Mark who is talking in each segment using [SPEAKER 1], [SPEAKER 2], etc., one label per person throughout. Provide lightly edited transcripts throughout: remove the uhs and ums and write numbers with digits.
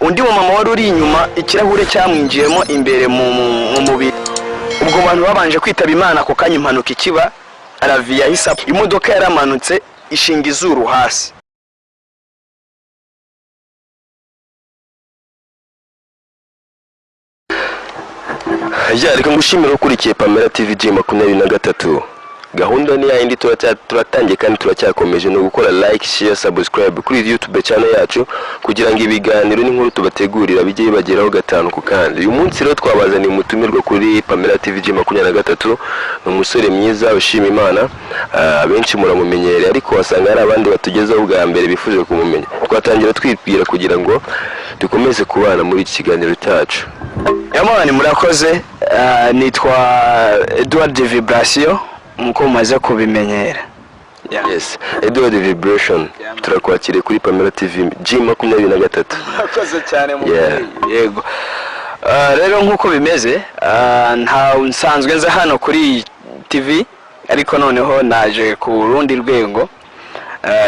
[SPEAKER 1] undi mu mama wari uri inyuma ikirahure cyamwinjiyemo imbere mu mubiri. Ubwo bantu babanje kwitaba Imana ako kanya impanuka ikiba Lavi yahise imodoka yaramanutse ishinga izuru hasi.
[SPEAKER 2] Reka ngushimire ukurikiye Pamela TV G23. Gahunda ni ya indi turatangiye kandi turacyakomeje no gukora like, share, subscribe kuri YouTube channel yacu kugira ngo ibiganiro n'inkuru tubategurira bijye bibageraho gatanu ku kandi. Uyu munsi rero twabazaniye umutumirwa kuri Pamela TV G23, umusore mwiza ushima Imana, benshi muramumenyereye ariko wasanga hari abandi batugezaho bwa mbere bifuje kumumenya. Twatangira twibwira kugira ngo dukomeze kubana muri iki kiganiro cyacu.
[SPEAKER 1] Yamani murakoze, nitwa Edward Vibration muko mumaze kubimenyera.
[SPEAKER 2] Yes, Edward Vibration. Turakwakiriye kuri Pamela TV G23.
[SPEAKER 1] Murakoze cyane mu yego. Rero nkuko bimeze, nta nsanzwe nza hano kuri TV ariko noneho naje ku rundi rwego.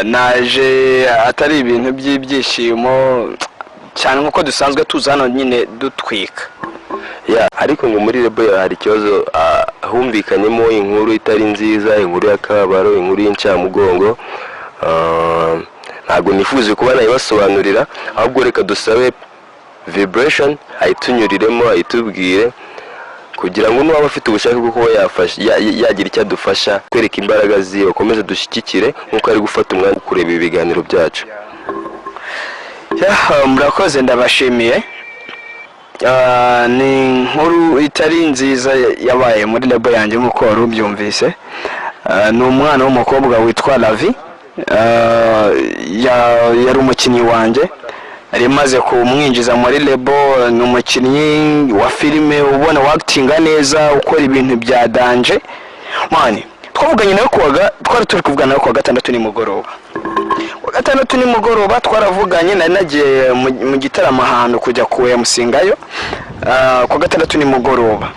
[SPEAKER 1] Naje atari ibintu by'ibyishimo cyane nkuko dusanzwe tuzana nyine dutwika.
[SPEAKER 2] Ariko ngo muri rebo hari ikibazo humvikanyemo inkuru itari nziza, inkuru y'akabaro, inkuru y'incamugongo. Ntabwo nifuze kuba nayibasobanurira, ahubwo reka dusabe Vibration ayitunyuriremo ayitubwire kugira ngo n'uwaba afite ubushake bwo kuba yagira icyo adufasha kwereka imbaraga ziwe bakomeze dushyigikire nkuko ari gufata umwanya kureba ibiganiro byacu.
[SPEAKER 1] Murakoze ndabashimiye. Ni inkuru itari nziza yabaye muri labo yanjye nkuko wari ubyumvise. Ni umwana w'umukobwa witwa Lavi, yari umukinnyi wanjye, ari maze kumwinjiza muri labo. Ni umukinnyi wa filime ubona wakitinga neza, ukora ibintu bya danje mani. Twavuganye nawe twari turi kuvugana ku wa gatandatu nimugoroba. Gatandatu nimugoroba twaravuganye, nari nagiye mu gitaramo ahantu kujya kuyamusingayo ku gatandatu nimugoroba.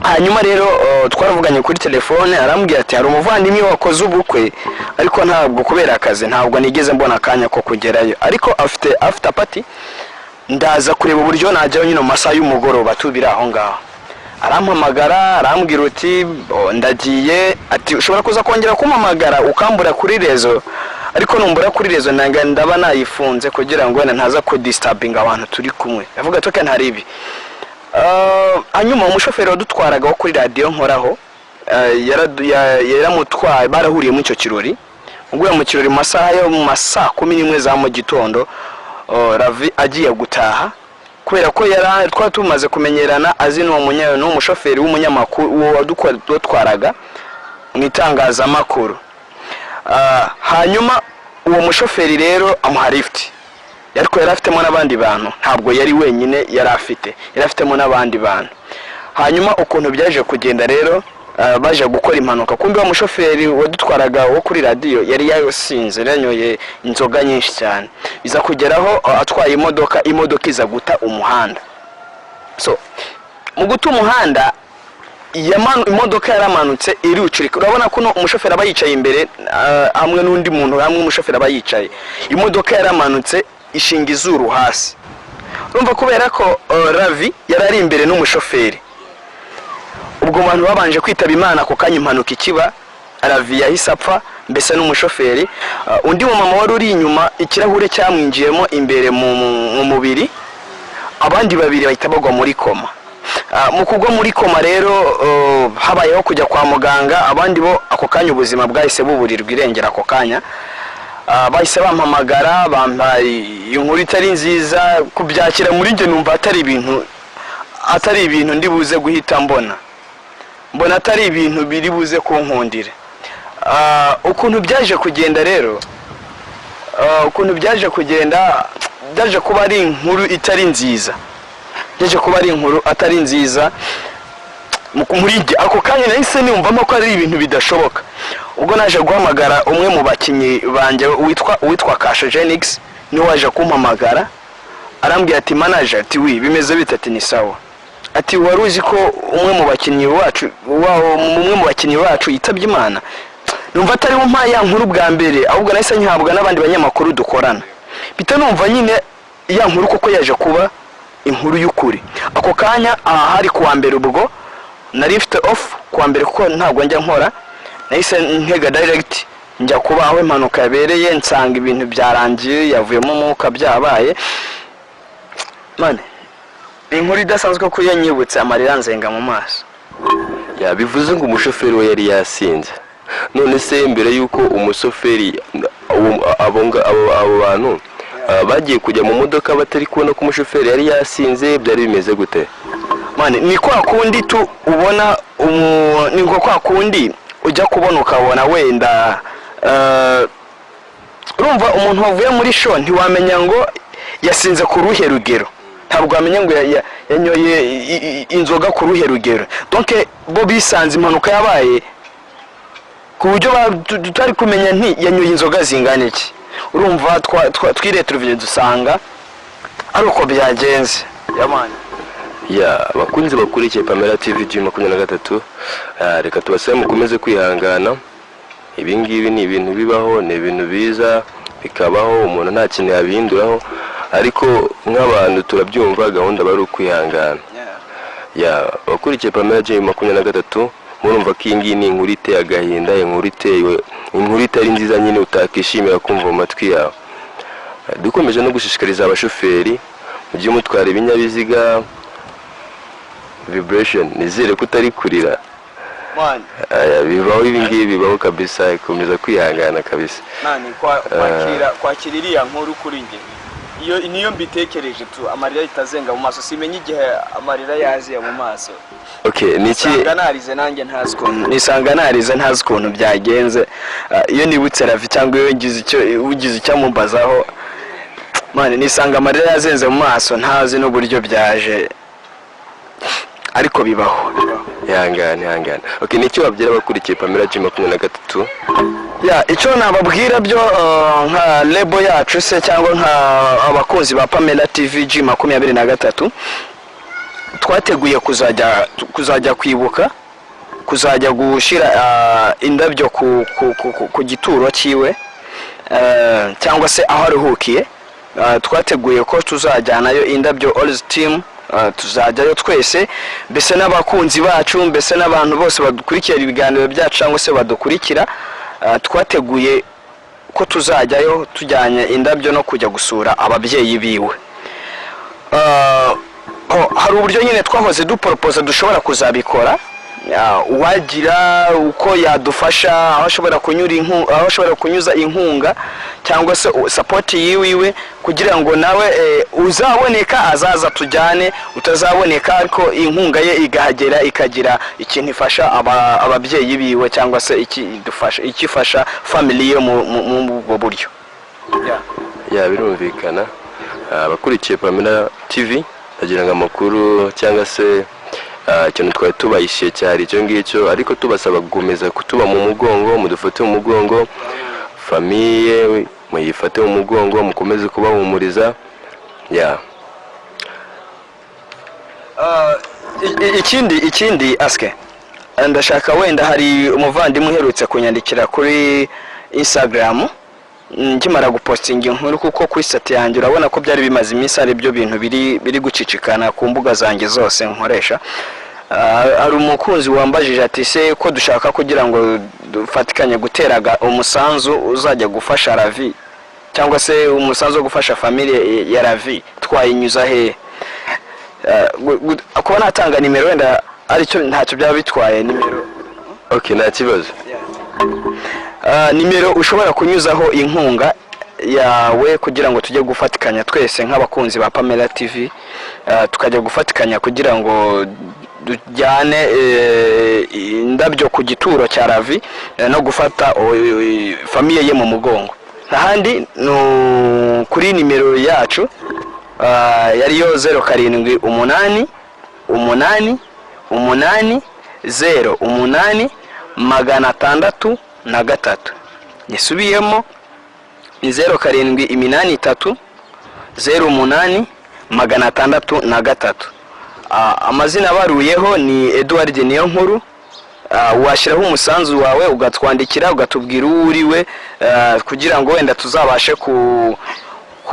[SPEAKER 1] Hanyuma rero twaravuganye kuri telefone, arambwira ati hari umuvandimwe wakoze ubukwe ariko ntabwo kubera akazi ntabwo nigeze mbona akanya ko kugerayo, ariko after party ndaza kureba uburyo najyayo nyine mu masaha y'umugoroba tubira aho ngaho. Arampamagara arambwira uti ndagiye, ati ushobora kuza kongera kumpamagara ukambura kuri rezo, ariko numbura kuri rezo ndaba nayifunze kugira ngo ntaza ko disturbing abantu turi kumwe. Avuga toke ntari ibi. Hanyuma umushoferi wadutwaraga wo kuri radio nkoraho yaramutwaye, barahuriye mu cyo kirori. Ubwo mu kirori masaha yo mu masaa 11 za mu gitondo Lavi agiye gutaha kubera ko twari tumaze kumenyerana, azi n'umushoferi w'umunyamakuru wadutwaraga mu itangazamakuru. Hanyuma uwo mushoferi rero amuha lift, ariko yari afitemo n'abandi bantu, ntabwo yari wenyine yari afitemo n'abandi bantu. Hanyuma ukuntu byaje kugenda rero, baje gukora impanuka. Kumbe wa mushoferi wadutwaraga wo kuri radio yari yasinze, yanyoye inzoga nyinshi cyane, biza kugeraho atwaye imodoka iza guta umuhanda. So mu guta umuhanda imodoka yaramanutse irucurika. Urabona ko umushoferi aba yicaye imbere hamwe n'undi muntu, hamwe umushoferi aba yicaye. Imodoka yaramanutse ishinga izuru hasi. Urumva kubera ko Lavi yarari imbere n'umushoferi. Ubwo bantu babanje kwitaba Imana ako kanya impanuka ikiba Lavi yahise apfa, mbese n'umushoferi. Undi mu mama wari uri inyuma ikirahure cyamwinjiyemo imbere mu mubiri. Abandi babiri bahita bagwa muri koma. Mu kugwa muri koma rero habayeho kujya kwa muganga. Abandi bo ako kanya ubuzima bwahise buburirwa irengera ako kanya. Bahise bampamagara, bambaye inkuru itari nziza. Kubyakira muri nge numva atari ibintu ndi buze guhita mbona atari ibintu biri buze kunkundira. Ukuntu byaje kugenda rero, byaje kuba ari inkuru itari nziza. Muri nge ako kanya nahise numvamo ko ari ibintu bidashoboka. Ubwo naje guhamagara umwe mu bakinnyi banje witwa Kasha Genix, ni waje kumpamagara arambwira ati manager, ati bimeze bite? Ati ni sawa. Ati wari uzi ko umwe mu bakinnyi bacu yitabye Imana? Numva atari umpa ya nkuru bwa mbere, ahubwo nahise nyihabwa n'abandi banyamakuru dukorana. Bita numva nyine ya nkuru kuko yaje kuba inkuru y'ukuri. Ako kanya hari kuwa mbere ubwo nari mfite off kuwa mbere kuko ntabwo njya nkora, nahise ntega direct njya kuba aho impanuka yabereye, nsanga ibintu byarangiye, yavuyemo umwuka, byabaye mane inkuru idasanzwe ko yanyibutse amarira nzenga mu maso.
[SPEAKER 2] Bivuze ngo umushoferi we yari yasinze. None se mbere yuko umushoferi abo bantu bagiye kujya mu modoka batari kubona ko umushoferi yari yasinze, byari bimeze gute?
[SPEAKER 1] Mane ni kwa kundi tu ubona ni kwa kundi ujya kubona ukabona wenda urumva umuntu wavuye muri show ntiwamenya ngo yasinze ku ruhe rugero, ntabwo wamenya ngo yanyoye inzoga ku ruhe rugero. Donc bo bisanze impanuka yabaye ku buryo tutari kumenya nti yanyoye inzoga zingana iki. Urumva twire televiziyo dusanga ari uko byagenze. Yamani
[SPEAKER 2] bakunze bakurikiye Pamela TV G23, reka tubasabe mukomeze kwihangana. Ibi ngibi ni ibintu bibaho, ni ibintu biza bikabaho, umuntu nta kintu yabihinduraho, ariko nk'abantu turabyumva gahunda bari ukwihangana. Bakurikiye Pamela G23 murumva ko iyi ngiyi ni inkuru iteye agahinda, inkuru itari nziza nyine utakishimira kumva mu matwi yawe. Dukomeje no gushishikariza abashoferi mujye mutwara ibinyabiziga vibration, nizere ko utari kurira. Bibaho ibi ngibi, bibaho kabisa, ikomeza kwihangana kabisa.
[SPEAKER 1] Kwakira iriya nkuru kuri nge iyo niyo mbitekereje tu amarira itazenga mu maso, simenye igihe amarira yaziye mu maso.
[SPEAKER 2] Niki
[SPEAKER 1] narize nanjye ntazi ukuntu byagenze. Iyo nibutse Lavi cyangwa iyo ugize icyo mumbazaho mane nisanga amarira yazenze mu maso, ntazi n'uburyo byaje, ariko bibaho.
[SPEAKER 2] Ihangane. Niki wabwira abakurikiye Pamela G23?
[SPEAKER 1] Icyo nababwira byo nka lebo yacu se cyangwa nka abakunzi ba Pamela TV G23, twateguye kuzajya kwibuka, kuzajya gushira indabyo ku gituro cyiwe cyangwa se aho aruhukiye. Twateguye ko tuzajyanayo indabyo all team, tuzajyayo twese, mbese n'abakunzi bacu, mbese n'abantu bose badukurikira ibiganiro byacu cyangwa se badukurikira. Twateguye ko tuzajyayo tujyanye indabyo no kujya gusura ababyeyi biwe. Hari uburyo nyine twahoze dupropose dushobora kuzabikora, uwagira uko yadufasha, aho ashobora kunyuza inkunga cyangwa se support yiwe, kugira ngo nawe uzaboneka azaza tujyane, utazaboneka ariko inkunga ye igahagera ikagira ikintu ifasha ababyeyi biwe cyangwa se ikifasha family yo mu buryo.
[SPEAKER 2] Birumvikana. Abakurikiye Pamela TV agira ngo amakuru cyangwa se ikintu twari tubayishiye cyari icyo ngicyo, ariko tubasaba gukomeza kutuba mu mugongo, mudufate mu mugongo, famiye muyifate mu mugongo, mukomeze kubahumuriza.
[SPEAKER 1] Ikindi aske ndashaka, wenda hari umuvandimwe uherutse kunyandikira kuri Instagram nkimara gupostinga inkuru, kuko kuri site yanjye urabona ko byari bimaze iminsi ari byo bintu biri gucicikana ku mbuga zanjye zose nkoresha. Hari umukunzi wambajije ati se ko dushaka kugira ngo dufatikanye guteraga umusanzu uzajya gufasha Lavi cyangwa se umusanzu wo gufasha family ya Lavi, twayinyuza he? Kuba natanga nimero wenda aricyo ntacyo byaba bitwaye nimero.
[SPEAKER 2] Nta kibazo.
[SPEAKER 1] Nimero ushobora kunyuzaho inkunga yawe kugira ngo tujye gufatikanya twese nk'abakunzi ba Pamela TV, tukajya gufatikanya kugira ngo dujyane indabyo ku gituro cya Lavi no gufata famiye ye mu mugongo. Ahandi no kuri nimero yacu yariyo 0788 08603. Nisubiyemo ni 0783080603. Amazina baruyeho ni Edward Niyonkuru. Washyiraho umusanzu wawe ugatwandikira ugatubwira uwo uriwe, kugira ngo wenda tuzabashe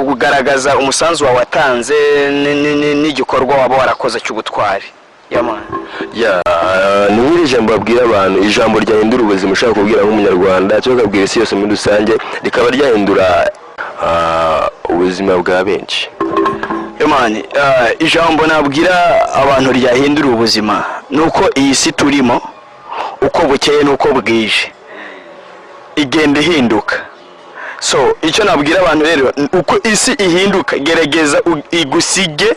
[SPEAKER 1] kugaragaza umusanzu wawe watanze n'igikorwa waba warakoze cy'ubutwari.
[SPEAKER 2] Ni nk'iri jambo babwira abantu, ijambo ryahindura ubuzima ushaka kubwira nk'umunyarwanda cyangwa ukabwira isi yose muri rusange, rikaba ryahindura ubuzima bwa benshi.
[SPEAKER 1] Ijambo nabwira abantu ryahindura ubuzima nuko iyi si turimo uko bukeye nuko bwije igenda ihinduka. So icyo nabwira abantu rero, uko isi ihinduka gerageza igusige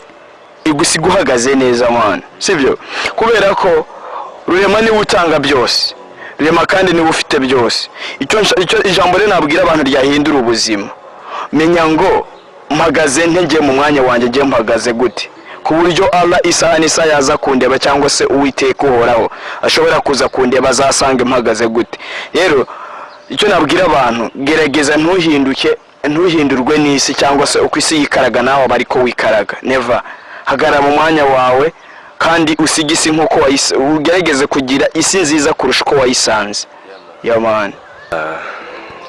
[SPEAKER 1] uhagaze neza mwana, sibyo? Kubera ko Rurema niwe utanga byose, Rurema kandi niwe ufite byose. Icyo ijambo rero nabwira abantu ryahindura ubuzima, menya ngo mpagaze ntege mu mwanya wanjye, ngiye mpagaze gute, ku buryo Allah isaha n'isa yaza kundeba cyangwa se Uwiteka uhoraho ashobora kuza kundeba azasange mpagaze gute. Rero icyo nabwira abantu, gerageza ntuhindurwe n'isi cyangwa se uko isi yikaraga nawe bariko wikaraga. Never. Hagarara mu mwanya wawe kandi usige isi nk'uko ugerageze kugira isi nziza kurusha uko wayisanze.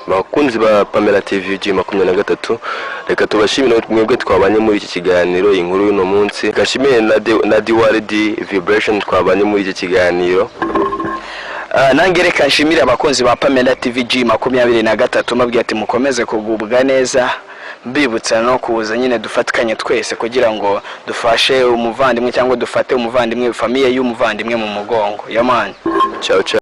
[SPEAKER 2] Bakunzi ba Pamela TV G23, reka tubashimire mwebwe twabanye muri iki kiganiro, inkuru y'uno munsi. Gashimire na Diwali Vibration twabanye muri iki kiganiro.
[SPEAKER 1] Nange reka nshimire abakunzi ba Pamela TV G23, mabwiye ati mukomeze kugubwa neza, mbibutsa no kuza nyine dufatikanye twese kugira ngo dufashe umuvandimwe cyangwa dufate umuvandimwe, famiye y'umuvandimwe mu mugongo.
[SPEAKER 2] Ciao ciao.